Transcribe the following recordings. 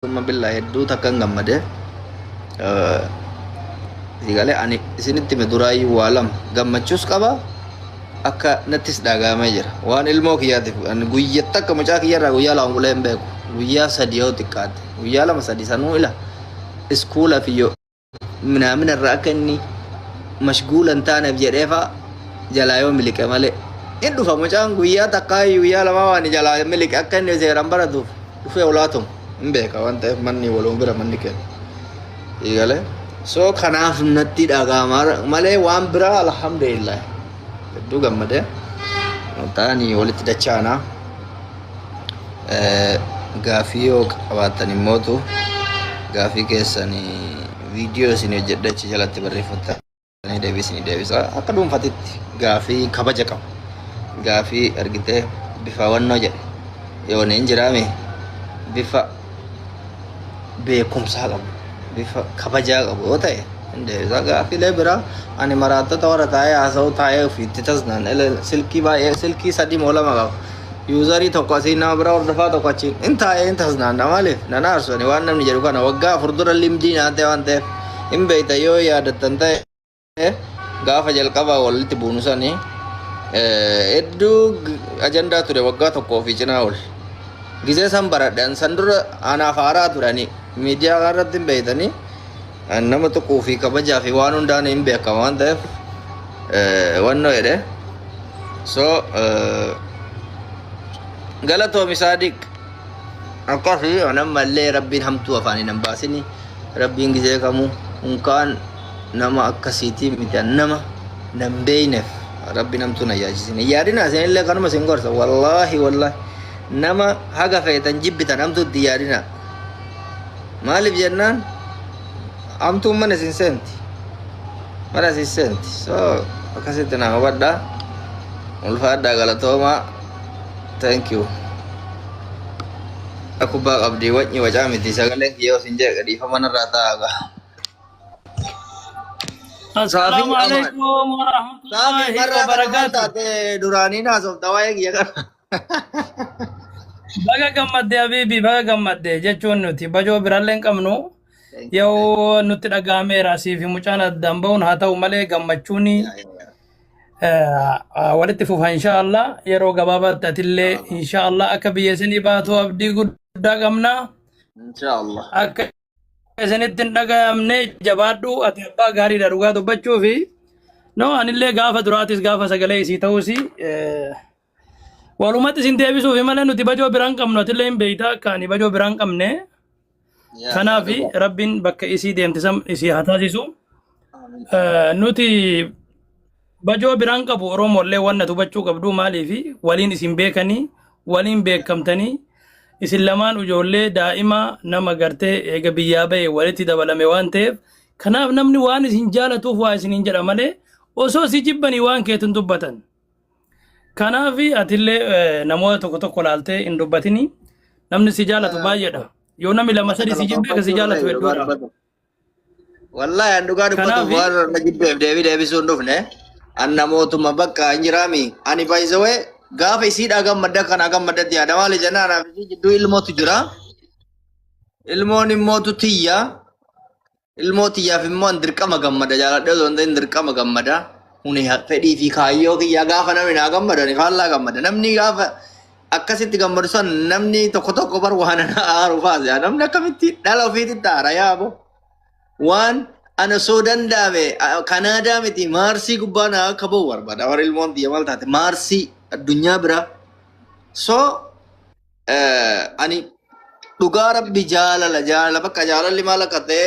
ثم بالله hedduu takkan gammade sigale ani isinitti me durai walam gammachuus qaba akka nattis dhagaamee jira waan ilmoo kiyyaatiif ani guyyaa takka mucaa kiyyarraa guyyaa lama bulee hin beeku guyyaa sadii yoo xiqqaate guyyaa lama sadii sanuu ila iskuula fiyyo minamina irraa akka inni mashguulan taaneef jedheefa jalaa yoo miliqe malee in dhufa mucaan guyyaa takkaa guyyaa lama waan jalaa miliqe akka inni seeran baratuuf dhufee olaatumu Mbeka wanta manni walumbira manni ken igale so kanaaf natti dhagamar male waan bira alhamdulillah du gammade tani walitti dachana gaafiyo qabatani motu gaafi keessani video sini jeddachi jalatti barreeffata ni deebisa akka dhuunfatitti gaafi kabaja qaba gaafi argite bifa wanno jedhe yoo ne injiraame bifa beekumsaa qabu bifa kabajaa qabu yoo ta'e gaafiilee bira ani maraattota warra taa'ee haasa'u taa'ee ofiitti tasnaan silkii baay'ee silkii sadii moo lama qaba yuuzarii tokko asii nama bira hordofaa tokko achiin in taa'ee in tasnaanna maaliif nan aarsani waan namni jedhu kana waggaa afur dura limdii naatee waan ta'eef hin beeyta yoo yaadattan ta'e gaafa jalqabaa walitti buunusanii hedduu ajandaa ture waggaa tokkoo fi cinaa ol gisee san baradhan san dura anaaf haaraa turani miidiyaa irratti hin beeytanii nama tokkoo fi kabajaa fi waan hundaan hin beekama waan ta'eef wannoo jedhe so galatoomi saadiq akkasii anammallee rabbiin hamtuu afaanii nan baasini rabbiin gisee kamuu unkaan nama akkasiitii miti nama nan beeyneef rabbiin hamtuu na yaachisine yaadina isinillee kanuma sin gorsa wallaahi nama haga feetan jibbitan hamtuutti yaadina maaliif jennaan hamtuun mana isin seenti so akkasitti nama badhaa ulfaadhaa galatoomaa thank you akkubaa qabdii wacni wacaa miti sagaleen kiyyoo sin jee gadhiifa manarraa ta'aga Assalamu alaikum warahmatullahi wabarakatuh. Duraanii naasofta waa'ee kiyya kana Baga gammadde habibi baga gammadde jechuun nuti bajoo biralleen qabnu yoo nutti dhagaameera siifi mucaan addaan ba'uun haa ta'u malee gammachuuni walitti fufa inshallah yeroo gabaabaatti atillee inshallah akka biyya isinii baatu abdii guddaa qabna inshallah akka isinitti hin dhagaamne jabaadhu ati abbaa gaariidha dhugaa dubbachuu fi no anillee gaafa duraatis gaafa sagalee isii ta'uusi walumatti isin deebisuuf malee nuti bajoo biraan qabnu atillee hin beeyta kaani bajoo biraan qabne kanaaf rabbiin bakka isii deemtisam isii haa taasisu nuti bajoo biraan qabu oromollee wanna tubachuu qabdu maaliif waliin isin beekanii waliin beekamtanii isin lamaan ijoollee daa'ima nama gartee eega biyyaa ba'e walitti dabalame waan ta'eef kanaaf namni waan isin jaalatuuf waa isiniin jedha malee osoo si jibbanii waan keetun dubbatan kanaaf atillee namoota tokko tokko laaltee hin dubbatini namni si jaalatu baay'eedha yoo namni lama sadii si jibbe ka si jaalatu hedduudha wallahi an dhugaa dubbatu waan na jibbeef deebisuun dhufne an namootuma bakka injiraami ani baay'isawee gaafa isiidhaa gammadda kana gammaddatti yaada maali jennaan anaaf isii jidduu ilmootu jira ilmoon immootu ilmoo tiyyaaf immoo an dirqama gammada jaaladhe osoo hin ta'in dirqama gammada Uni fedhii fi kaayyoo kiyya gaafa namni naa gammadani faallaa gammada namni gaafa akkasitti gammadu san namni tokko bar waan na aaru faase namni akkamitti dhala ofiitti taara yaabo waan ana soo danda'ame kanaadaa miti maarsii gubbaa naa akka ba'u barbaada warri ilmoon biyya maal taate maarsii addunyaa bira so ani dhugaa rabbi jaalala bakka jaalalli maal akka ta'e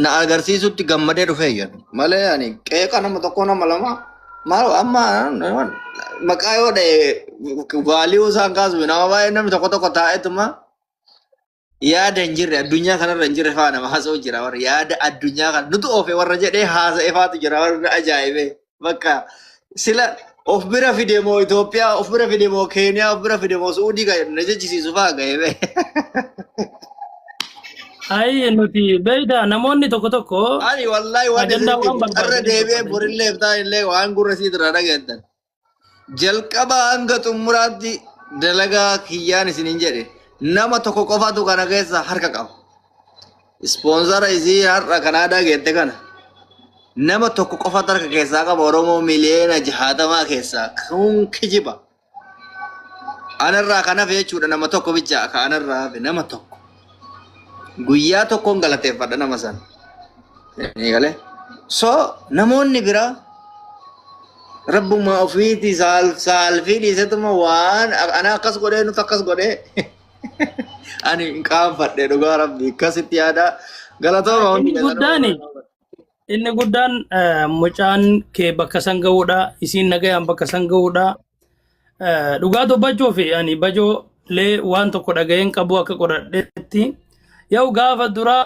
na agarsiisutti gammadee dhufeeyyan malee ani qeeqa nama tokko nama lama maal amma maqaa yoo ta'e vaaliyuu isaan kaasu nama baay'ee namni tokko taa'etuma yaada hin jirre addunyaa kanarra hin jirre faa nama haasa'u jira warra yaada addunyaa kana nutu oofe warra jedhee haasa'e faatu jira warra ajaa'ibe bakka sila of bira fide moo Itoophiyaa of bira fide moo Keeniyaa of bira fide moo Suudii kan na jechisiisu faa ga'eebe. Ay nuti beeyda namoonni tokko ani wallahi waan irra deebi'ee borillee iftaanillee waan gurra sii dura dhageettan jalqaba hanga xumuraatti dalagaa kiyyaan isinin jedhe nama tokko qofatu kana keessa harka qaba. Ispoonsara isii har'a Kanaadaa geette kana nama tokko qofatu harka keessaa qaba. Oromoo miliyoona 60 keessaa kun kijiba. Anarraa kanaaf jechuudha nama tokko bicha ka anarraa hafe nama tokko. Guyyaa tokkoon galateeffadha nama sana. Ni galee. So namoonni biraa Rabbuma ofiiti saalfii dhiisetuma waan ana akkas godhee nuti akkas godhee ani hin qaanfadhe dhugaa Rabbi akkasitti yaada galatooma hundi inni guddaan mucaan kee bakka san ga'uudha isiin nagayaan bakka san ga'uudha dhugaa dubbachuu fi ani bajoo lee waan tokko dhaga'een qabu akka godhadheetti yoo gaafa duraa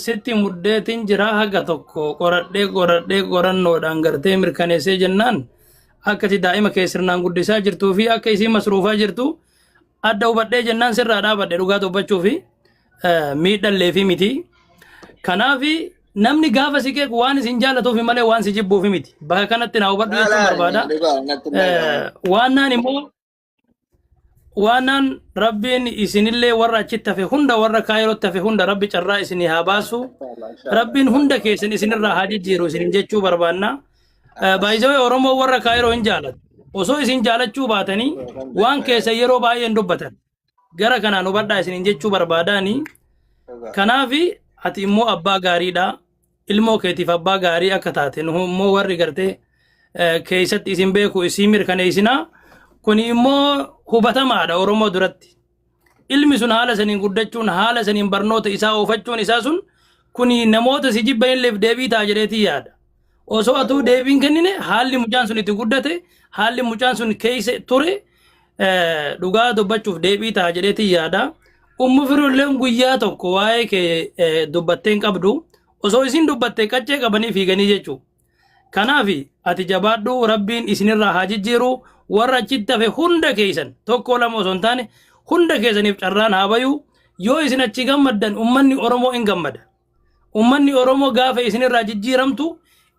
sitti muddeetiin jira haga tokko qoradhee qorannoodhaan gartee mirkaneessee jennaan akkati daa'ima kee sirnaan guddisaa jirtuu fi akka isii masruufaa jirtu adda hubadhee jennaan sirraa dhaabadhe dhugaa dubbachuu fi miidhallee fi miti. Kanaaf namni gaafa si keeku waan isin jaallatuuf malee waan si jibbuuf miti. Bakka kanatti naa hubadhu jechuun barbaada. Waannaan immoo waanaan rabbiin isinillee warra achitti hafe hunda warra kaayirootti hafe hunda rabbi carraa isinii haa baasu. Rabbiin hunda keessan isinirraa haa jijjiiru isin jechuu barbaanna. Baay'ee Oromoo warra kaayiroo hin jaalatu. Osoo isin jaalachuu baatanii waan keessa yeroo baay'een dubbatan. Gara kanaan hubadhaa isin jechuu barbaadaani. Kanaaf ati immoo abbaa gaariidha. Ilmoo keetiif abbaa gaarii akka taate immoo warri gartee keessatti isin beeku isin mirkaneessinaa. Kuni immoo hubatamaadha Oromoo duratti. Ilmi sun haala saniin guddachuun haala saniin barnoota isaa oofachuun isaa sun kuni namoota si jibbanilleef deebii ta'a jedheetii yaada. Osoo atuu deebiin kennine haalli mucaan sun itti guddate haalli mucaan sun keessa ture dhugaa dubbachuuf deebii ta'a jedheetii yaada. Ummu firuulleen guyyaa tokko waa'ee kee dubbatteen qabdu osoo isin dubbattee qaccee qabanii fiiganii jechuudha. Kanaaf ati jabaadhu rabbiin isinirraa haa jijjiiru warra achitti hafe hunda keessan tokko lama osoo hin taane hunda keessaniif carraan haa bayu yoo isin achi gammaddan ummanni Oromoo hin gammada. Ummanni Oromoo gaafa isinirraa jijjiiramtu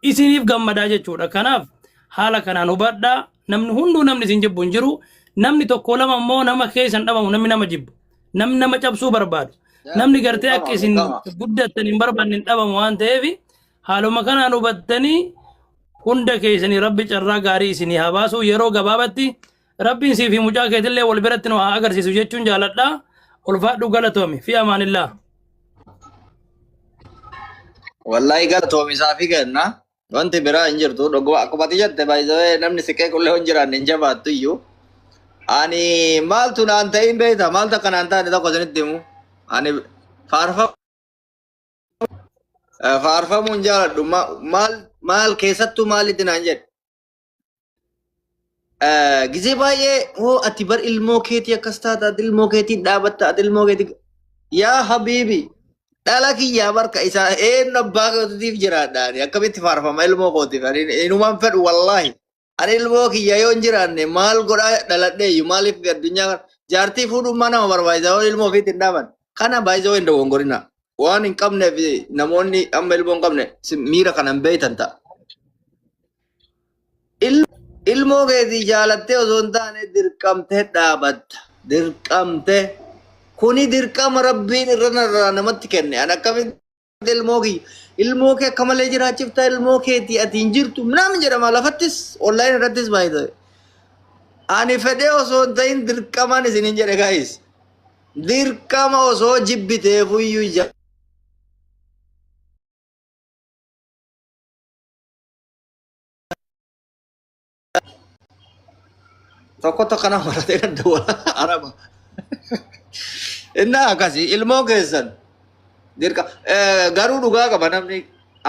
isiniif gammadaa jechuudha. Kanaaf haala kanaan hubadhaa namni hunduu namni isin jibbu hin jiru. Namni tokko lama immoo nama keessan dhabamu namni nama jibbu. Namni nama cabsuu barbaadu. Namni gartee akka isin guddattan hin barbaanne hin dhabamu waan ta'eef haaluma kanaan hubattanii hunda keessanii rabbi carraa gaarii isinii haa baasu yeroo gabaabatti rabbiin sii fi mucaa keetillee wal biratti nu haa agarsiisu jechuun jaaladha. Ulfaadhu galatoomi fi amaanillaa. Wallahi galatoomi isaa fi kenna wanti biraa hin jirtu dhuguma akkuma jette baay'ee namni siqee qullee hin jiraanne hin jabaattu iyyuu. Ani maaltu naan ta'in beekta maaltu akka naan taane tokko isinitti himu ani faarfamuun jaaladhu maal keessattuu maalitti naan jedhe gisee baay'ee hoo ati bar ilmoo keetii akkas taata ati ilmoo keetiin dhaabatta ati ilmoo keetii yaa habiibi dhala kiyyaa barka isaa eenyu abbaa kootiif jiraadhaan akkamitti faarfama ilmoo kootiif inumaan fedhu wallaahi ani ilmoo kiyya yoo hin jiraanne maal godhaa dhaladheeyyu maaliif addunyaa jaartii fuudhummaa nama barbaachisa yoo ilmoo ofiitti hin dhaaban kana baay'ee hin dogongorina waan hin qabneef namoonni amma ilmoo hin qabne miira kanan beeytan ta'a. Ilmoo keetii jaalattee osoo hin taane dirqamtee dhaabatta dirqamtee kuni dirqama rabbiin irra namatti kenne an akkamitti ilmoo kee akka malee jiraachifta ilmoo keetii ati hin jirtu nam jedhama lafattis online irrattis baay'ee ani fedhee osoo hin ta'in dirqamaan isinin jedhe gaayis dirqama osoo jibbiteefuyyuu tokko tokko nama maratee kan dawwala araba innaa akkasii ilmoo keessan garuu dhugaa qaba namni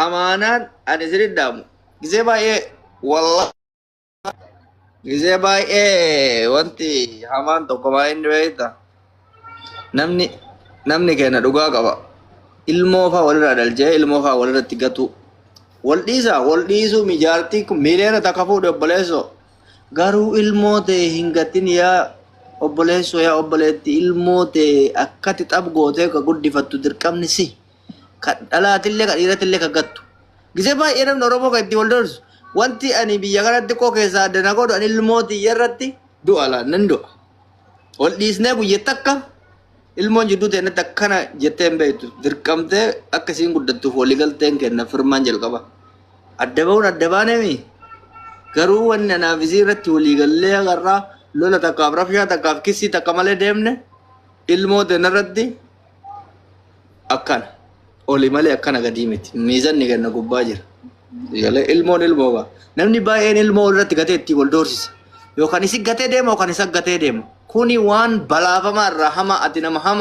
amaanaan ani isinin dhaamu gisee baay'ee wallaahi gisee baay'ee wanti hamaan tokko baay'ee inni beekta namni keenya dhugaa qaba ilmoo fa'aa walirraa dhalchee ilmoo fa'aa walirratti gatu wal dhiisuu mijaartii miliyoona takka fuudhe obboleessoo garuu ilmoo ta'e hin gatin yaa obboleessoo yaa obboleetti ilmoo ta'e akkati xab gootee ka guddifattu dirqamni si ka dhalaatillee ka dhiiratillee ka gattu gisee baay'ee namni Oromoo kan itti wal dorsu wanti ani biyya kanatti koo keessaa addana godhu ani ilmoo xiyya irratti du'a laan nan du'a Ol dhiisnee guyyaa takka ilmoon jidduu ta'e akkana jettee hin beektu dirqamtee akkasiin guddattuuf waliigalteen kenna firmaan jalqaba. Adda ba'uun adda baaneemi garuu wanni anaaf isii irratti waliigallee agarraa lola takkaaf rafshaa takkaaf kissii takka malee deemne ilmoo irratti akkana oli malee akkana gadii miti miizanni kenna gubbaa jira. Ilmoon ilmoo namni baay'een ilmoo irratti gatee itti wal doorsisa yookaan isi gatee deema yookaan isa gatee deema kuni waan balaafamaa irraa hama ati nama hama.